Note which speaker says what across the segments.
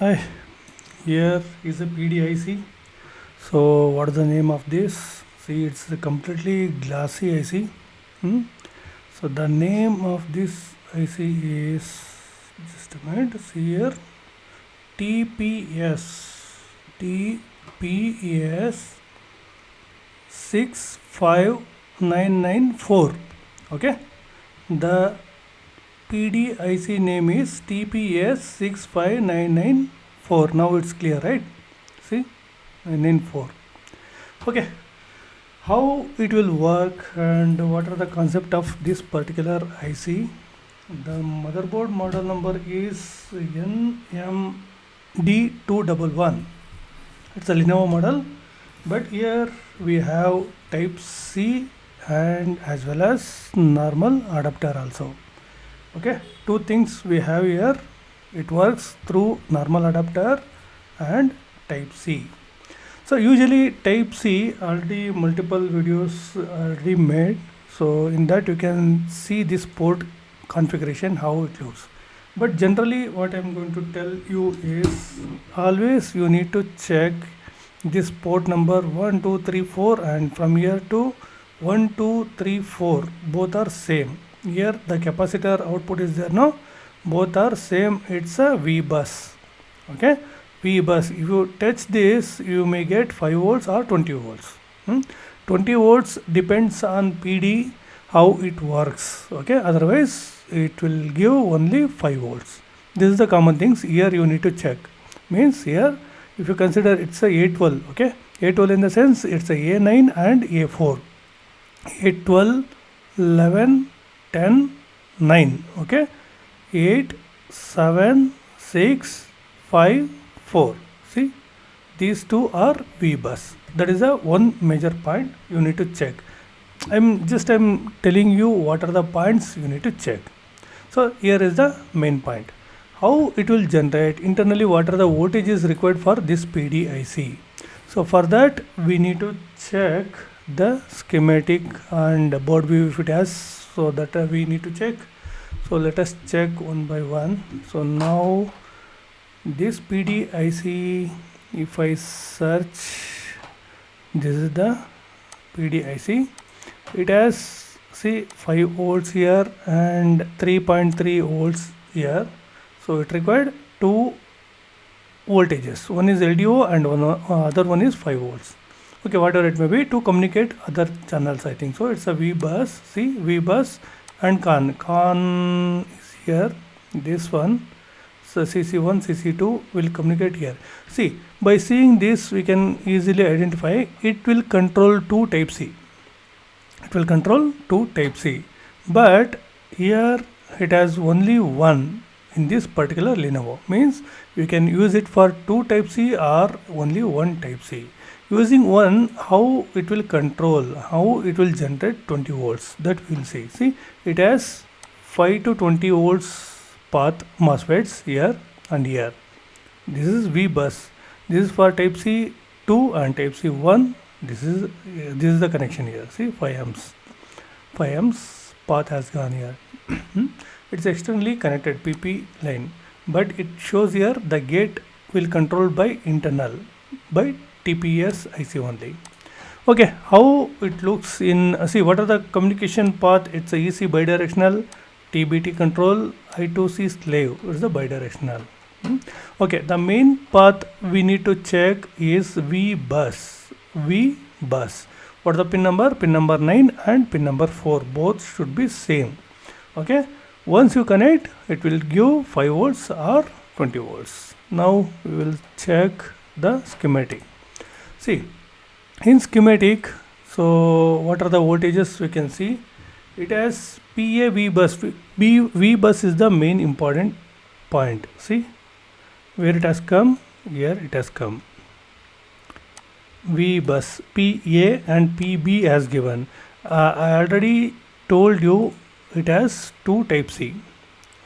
Speaker 1: Hi, here is a PD IC. So, what is the name of this? See, it's a completely glassy IC. So, the name of this IC is, just a minute, see here, TPS 65994. Okay, the PD IC name is TPS 65994. Now it's clear, right? See, 994. Okay, how it will work and what are the concept of this particular IC? The motherboard model number is NMD211. It's a Lenovo model, but here we have type C and as well as normal adapter also. Okay, two things we have here. It works through normal adapter and type C. So usually type C, already multiple videos already made, so in that you can see this port configuration how it looks. But generally what I'm going to tell you is always you need to check this port number 1 2 3 4 and from here to 1 2 3 4 both are same. Here the capacitor output is there, no, both are same. It's a VBUS. Okay, VBUS, if you touch this you may get 5 volts or 20 volts. 20 volts depends on PD how it works. Okay, otherwise it will give only 5 volts. This is the common things here you need to check. Means here if you consider it's a A12, okay, A12 in the sense it's a A9 and A4. A12 11 10 9, okay, 8 7 6 5 4. See, these two are VBUS. That is a one major point you need to check. I'm telling you what are the points you need to check. So here is the main point, how it will generate internally, what are the voltages required for this PD IC. So for that we need to check the schematic and board view if it has, so that we need to check. So let us check one by one. So now this PD IC, if I search, this is the PD IC. It has, see, 5 volts here and 3.3 volts here. So it required two voltages, one is LDO and other one is 5 volts. Okay, whatever it may be, to communicate other channels, I think so. It's a VBUS. See, VBUS and CON is here, this one. So CC1 CC2 will communicate here. See, by seeing this we can easily identify it will control 2 type C. It will control 2 type C, but here it has only one in this particular Lenovo. Means you can use it for 2 type C or only 1 type C. Using one, how it will control, how it will generate 20 volts, that we will see. See, it has 5 to 20 volts path MOSFETs here and here. This is VBUS. This is for type C 2 and type C 1. This is the connection here. See, 5 amps path has gone here. It's externally connected PP line, but it shows here the gate will control by internal by TPS IC only. Okay, how it looks in, see, what are the communication path? It's a EC bidirectional, TBT control, I2C slave is the bidirectional. Okay, the main path we need to check is VBUS. VBUS. What is the pin number? Pin number 9 and pin number 4. Both should be same. Okay, once you connect, it will give 5 volts or 20 volts. Now we will check the schematic. See, in schematic, so what are the voltages we can see? It has PA VBUS. VBUS is the main important point. See, where it has come, here it has come. VBUS, PA and PB has given. I already told you it has 2 type C.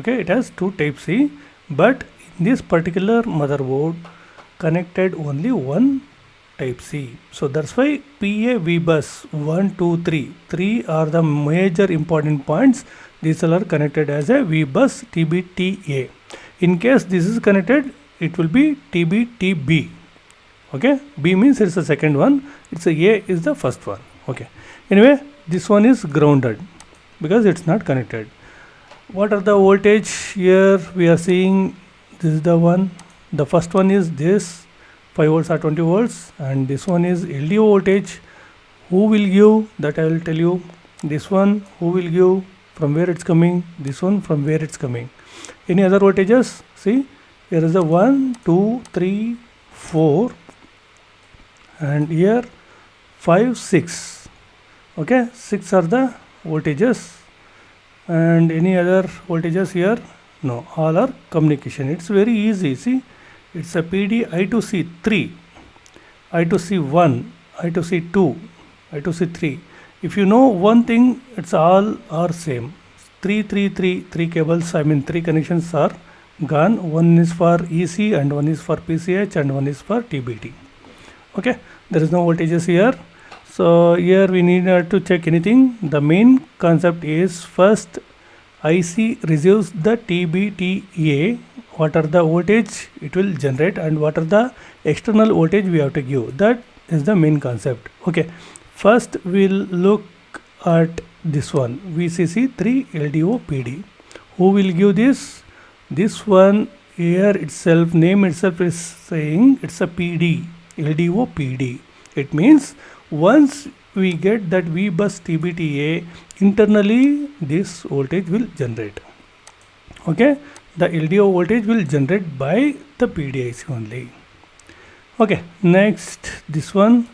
Speaker 1: Okay, it has 2 type C, but in this particular motherboard connected only 1 type C. So that's why PA VBUS 1 2 3 are the major important points. These all are connected as a VBUS TBTA. In case this is connected, it will be TBTB. Okay, B means it's the second one, it's a A is the first one. Okay, anyway, this one is grounded because it's not connected. What are the voltage here? We are seeing this is the one. The first one is this 5 volts or 20 volts, and this one is LDO voltage. Who will give that? I will tell you. This one who will give, from where it's coming, this one from where it's coming. Any other voltages? See, here is the 1, 2, 3, 4, and here 5, 6. Okay, 6 are the voltages. And any other voltages here? No, all are communication. It's very easy. See, it's a PD I2C3, I2C1, I2C2, I2C3. If you know one thing, it's all are same. Three cables, I mean 3 connections are gone. One is for EC and one is for PCH and one is for TBT. Okay, there is no voltages here. So here we need to check anything. The main concept is first IC receives the TBTA, what are the voltage it will generate and what are the external voltage we have to give. That is the main concept. Okay, first we'll look at this one, VCC3 LDO PD. Who will give this? This one here itself, name itself is saying it's a PD, LDO PD. It means once we get that VBUS TBTA, internally this voltage will generate. Okay, the LDO voltage will generate by the PD IC only. Okay, next this one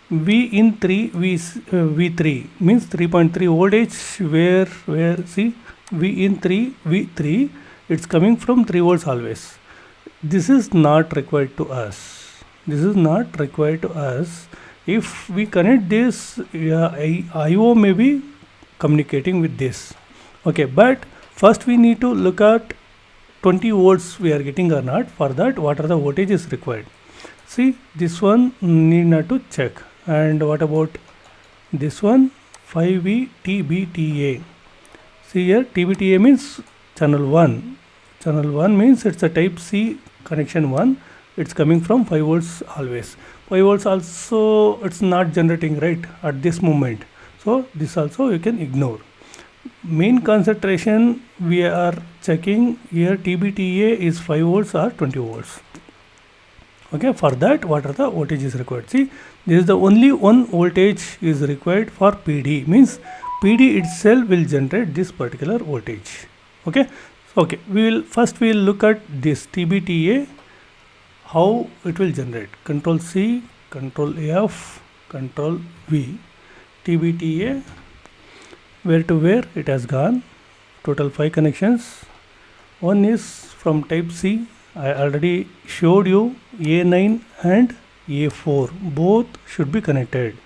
Speaker 1: V in 3 V3 means 3.3 voltage, where see V in 3 V3, it's coming from 3 volts always. This is not required to us. This is not required to us. If we connect this, IO may be communicating with this. Okay, but first we need to look at 20 volts we are getting or not. For that, what are the voltages required? See, this one need not to check. And what about this one? 5V TBTA. See here, TBTA means channel 1. Channel 1 means it's a type C connection 1. It's coming from 5 volts always. 5 volts also it's not generating right at this moment. So this also you can ignore. Main concentration we are checking here, TBTA is 5 volts or 20 volts. Okay, for that what are the voltages required? See, this is the only one voltage is required for PD, means PD itself will generate this particular voltage. Okay, okay, we will look at this TBTA, how it will generate. Control C, Control F, Control V. TBTA, where to where it has gone. Total 5 connections. One is from type C. I already showed you A9 and A4. Both should be connected.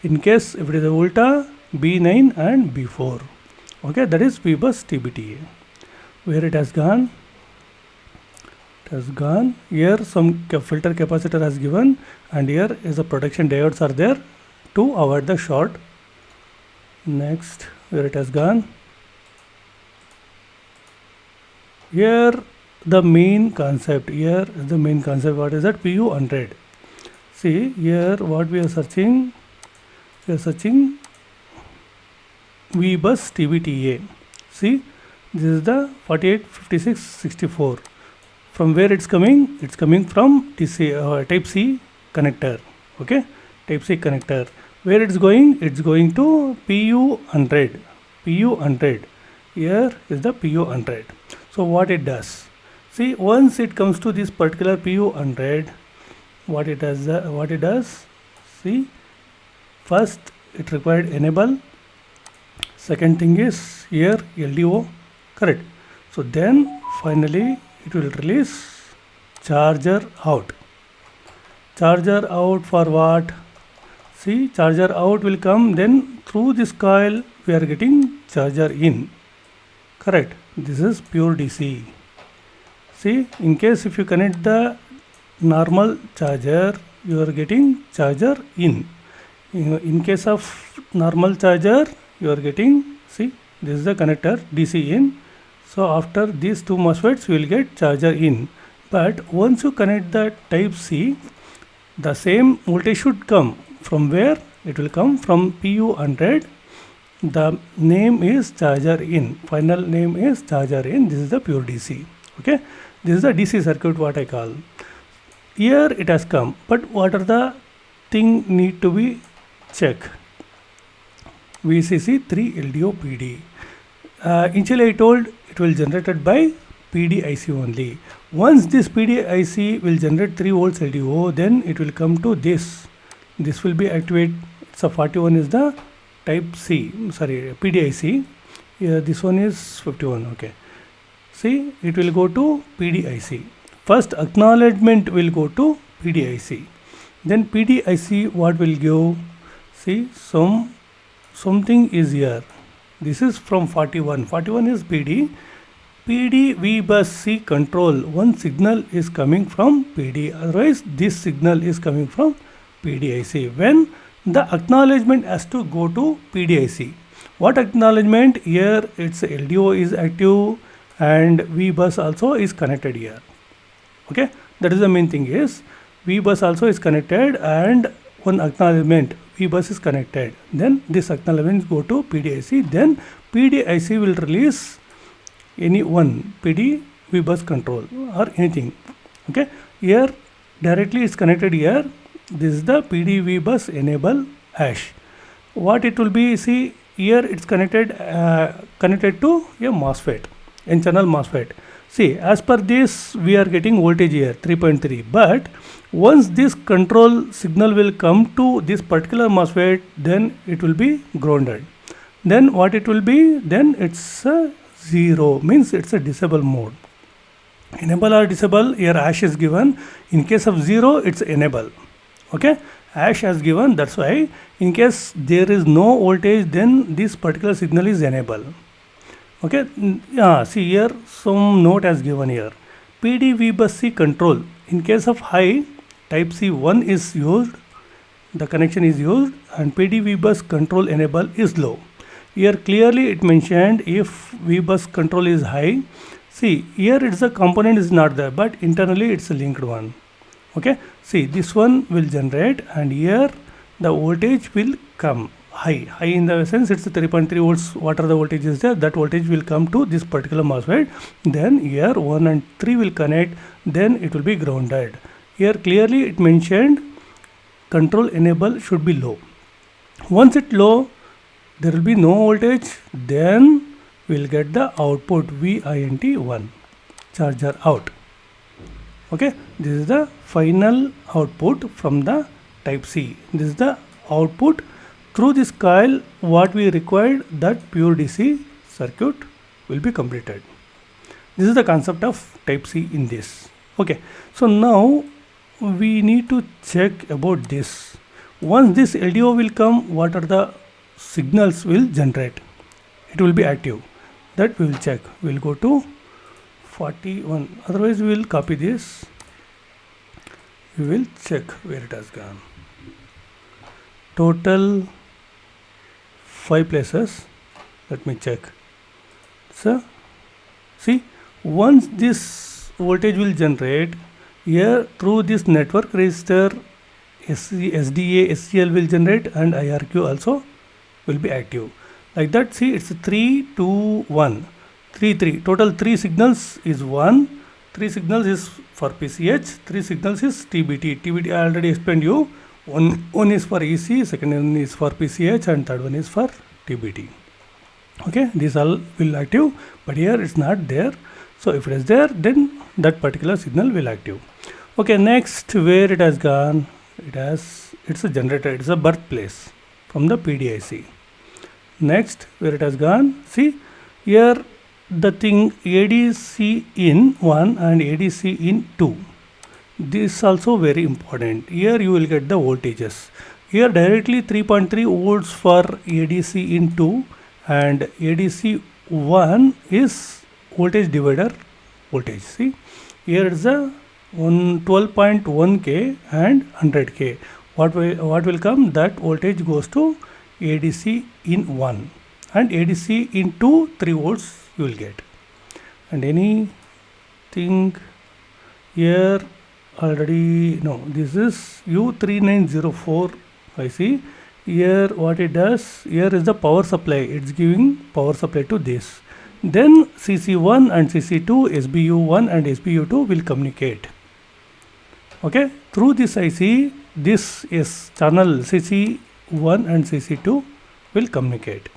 Speaker 1: In case if it is a volta, B9 and B4. Okay, that is VBUS TBTA. Where it has gone? Has gone here, some filter capacitor has given, and here is the protection diodes are there to avoid the short. Next, where it has gone? Here the main concept, here is the main concept. What is that? PU100. See here what we are searching. We are searching VBUS TBTA. See, this is the 485664. From where it's coming? It's coming from type C connector. Okay, type C connector. Where it's going? It's going to PU100. PU100. Here is the PU100. So what it does? See, once it comes to this particular PU100, what it does? See, first it required enable. Second thing is here LDO. Correct. So then finally it will release charger out. Charger out for what? See, charger out will come, then through this coil we are getting charger in. Correct. This is pure DC. See, in case if you connect the normal charger, you are getting charger in. In case of normal charger, you are getting, see, this is the connector DC in. So after these two MOSFETs, we will get charger in. But once you connect the type C, the same voltage should come from where? It will come from PU100. The name is charger in. Final name is charger in. This is the pure DC. Okay. This is the DC circuit what I call. Here it has come. But what are the thing need to be checked? VCC 3 LDO PD. Initially I told it will generated by PD IC only. Once this PD IC will generate 3 volts LDO, then it will come to this. This will be activated. So 41 is the type C, sorry, PD IC. This one is 51. Okay. See, it will go to PD IC. First acknowledgement will go to PD IC. Then PD IC what will give? See, something is here. This is from 41. 41 is PD. PD VBUS C control. One signal is coming from PD. Otherwise, this signal is coming from PDIC. When the acknowledgement has to go to PDIC. What acknowledgement? Here its LDO is active and VBUS also is connected here. Okay, that is the main thing is VBUS also is connected and one acknowledgement VBUS is connected. Then this acknowledgement go to PDIC. Then PDIC will release any one PD VBUS control or anything. Okay, here directly it's connected here. This is the PD VBUS enable hash. What it will be? See, here it's connected to a MOSFET, N channel MOSFET. See, as per this we are getting voltage here 3.3, but once this control signal will come to this particular MOSFET, then it will be grounded. Then what it will be? Then it's a 0, means it's a disable mode. Enable or disable, here hash is given. In case of 0, it's enable. Okay, hash has given, that's why in case there is no voltage, then this particular signal is enable. Okay, yeah, see here some note has given here. PD VBUS C control. In case of high, type C1 is used, the connection is used, and PD VBUS control enable is low. Here clearly it mentioned if VBUS control is high. See, here it's a component is not there, but internally it's a linked one. Okay, see, this one will generate and here the voltage will come high in the sense it's 3.3 volts. What are the voltage is there? That voltage will come to this particular MOSFET. Then here 1 and 3 will connect, then it will be grounded. Here clearly it mentioned control enable should be low. Once it low, there will be no voltage, then we'll get the output VINT1, charger out. Okay, this is the final output from the type C. This is the output. Through this coil, what we required, that pure DC circuit will be completed. This is the concept of type C in this. Okay, so now we need to check about this. Once this LDO will come, what are the signals will generate? It will be active. That we will check. We will go to 41. Otherwise, we will copy this. We will check where it has gone. Total 5 places. Let me check. So, see, once this voltage will generate, here through this network resistor, SDA, SCL will generate and IRQ also will be active. Like that, see, it's 3, 2, 1, 3, 3. Total 3 signals is 1. 3 signals is for PCH, 3 signals is TBT. TBT I already explained you. One is for EC, second one is for PCH, and third one is for TBT. Okay, these all will active, but here it's not there. So if it is there, then that particular signal will active. Okay, next where it has gone, it's a generator, it's a birthplace from the PDIC. Next where it has gone, see here the thing ADC in 1 and ADC in 2. This also very important. Here you will get the voltages. Here directly 3.3 volts for ADC in 2 and ADC 1 is voltage divider voltage. See, here is a 12.1K and 100K. What will come? That voltage goes to ADC in 1 and ADC in 2, 3 volts you will get. And anything here already, no, this is U3904 IC. Here what it does, here is the power supply, it's giving power supply to this. Then CC1 and CC2, SBU1 and SBU2 will communicate. Okay, through this IC, this is channel CC1 and CC2 will communicate.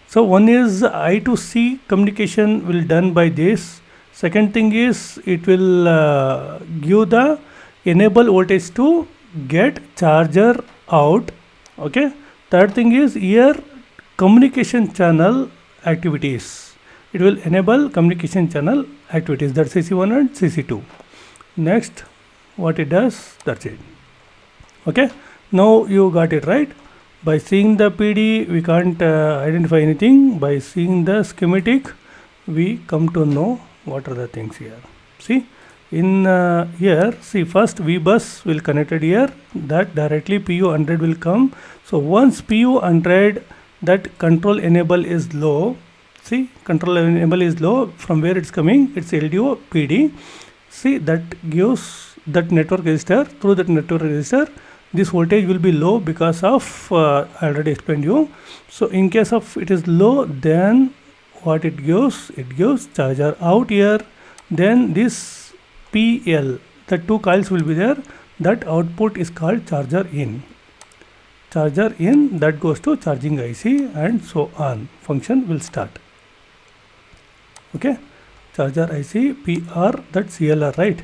Speaker 1: So one is I to C communication will done by this. Second thing is it will give the enable voltage to get charger out. Okay. Third thing is here communication channel activities. It will enable communication channel activities, that's CC1 and CC2. Next, what it does, that's it. Okay. Now you got it right. By seeing the PD, we can't identify anything. By seeing the schematic, we come to know what are the things here. See, in here, see, first VBUS will connected here, that directly PU100 will come. So once PU100, that control enable is low. See, control enable is low. From where it's coming, it's LDO PD. See, that gives that network register. Through that network register, this voltage will be low because of I already explained you. So in case of it is low, then what it gives charger out here. Then this PL, the two coils will be there, that output is called charger in. Charger in, that goes to charging IC and so on. Function will start. Okay, charger IC PR, that CLR, right?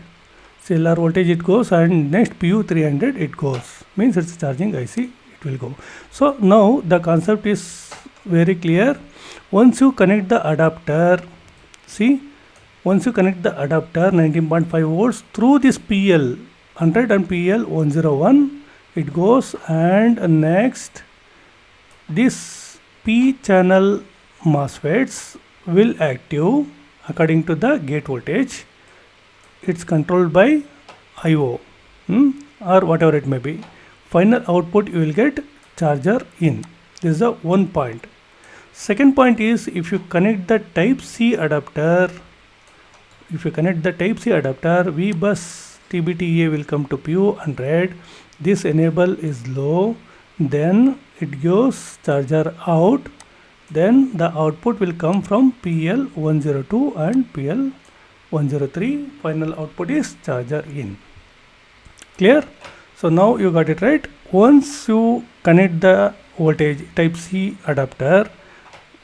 Speaker 1: CLR voltage it goes, and next PU300 it goes, means it's charging IC, it will go. So now the concept is very clear. Once you connect the adapter, see, once you connect the adapter 19.5 volts through this PL 100 and PL 101, it goes, and next this P channel MOSFETs will active according to the gate voltage. It's controlled by IO or whatever it may be. Final output you will get charger in. This is the one point. Second point is, if you connect the type C adapter, VBUS TBTA will come to PU100. This enable is low, then it gives charger out, then the output will come from PL102 and PL103. Final output is charger in. Clear? So now you got it right. Once you connect the voltage type C adapter,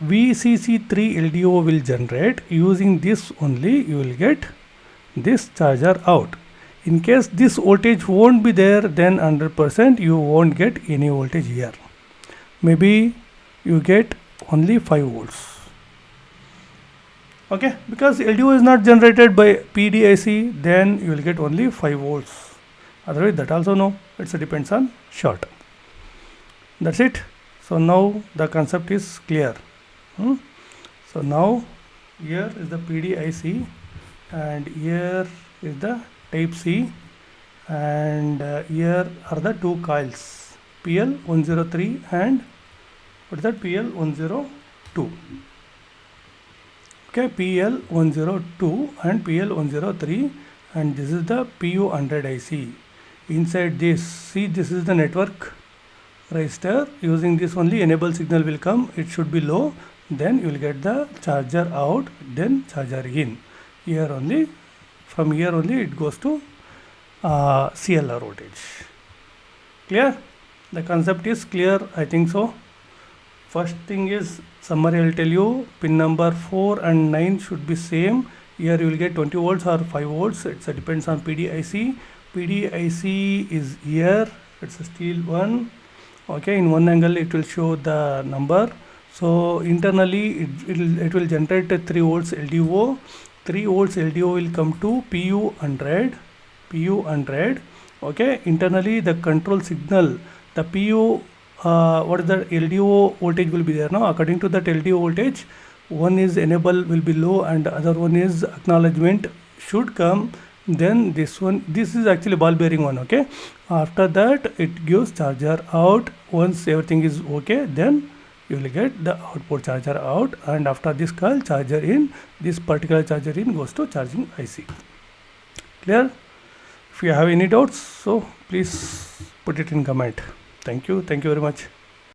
Speaker 1: VCC3 LDO will generate. Using this only you will get this charger out. In case this voltage won't be there, then 100% you won't get any voltage here. Maybe you get only 5 volts. Okay, because LDO is not generated by PD IC, then you will get only 5 volts. Otherwise, that also no, it depends on short. That's it. So now the concept is clear. So now here is the PD IC, and here is the type C, and here are the two coils, PL103 and what is that, PL102. Okay, PL102 and PL103, and this is the PU100 IC. Inside this, see, this is the network resistor. Using this only enable signal will come. It should be low, then you will get the charger out, then charger in. Here only, from here only it goes to CLR voltage. Clear? The concept is clear, I think so. First thing is, summary I will tell you, pin number 4 and 9 should be same. Here you will get 20 volts or 5 volts. It depends on PD IC. PD IC is here. It's a steel one. Okay, in one angle it will show the number. So internally it will generate a 3 volts LDO. 3 volts LDO will come to PU100. Okay, internally the control signal, the PU, what is the LDO voltage will be there now. According to that LDO voltage, one is enable will be low and other one is acknowledgement should come. Then this one, this is actually ball bearing one. Okay, after that it gives charger out. Once everything is okay, then you will get the output charger out, and after this call charger in, this particular charger in goes to charging IC. Clear? If you have any doubts, so please put it in comment. Thank you very much.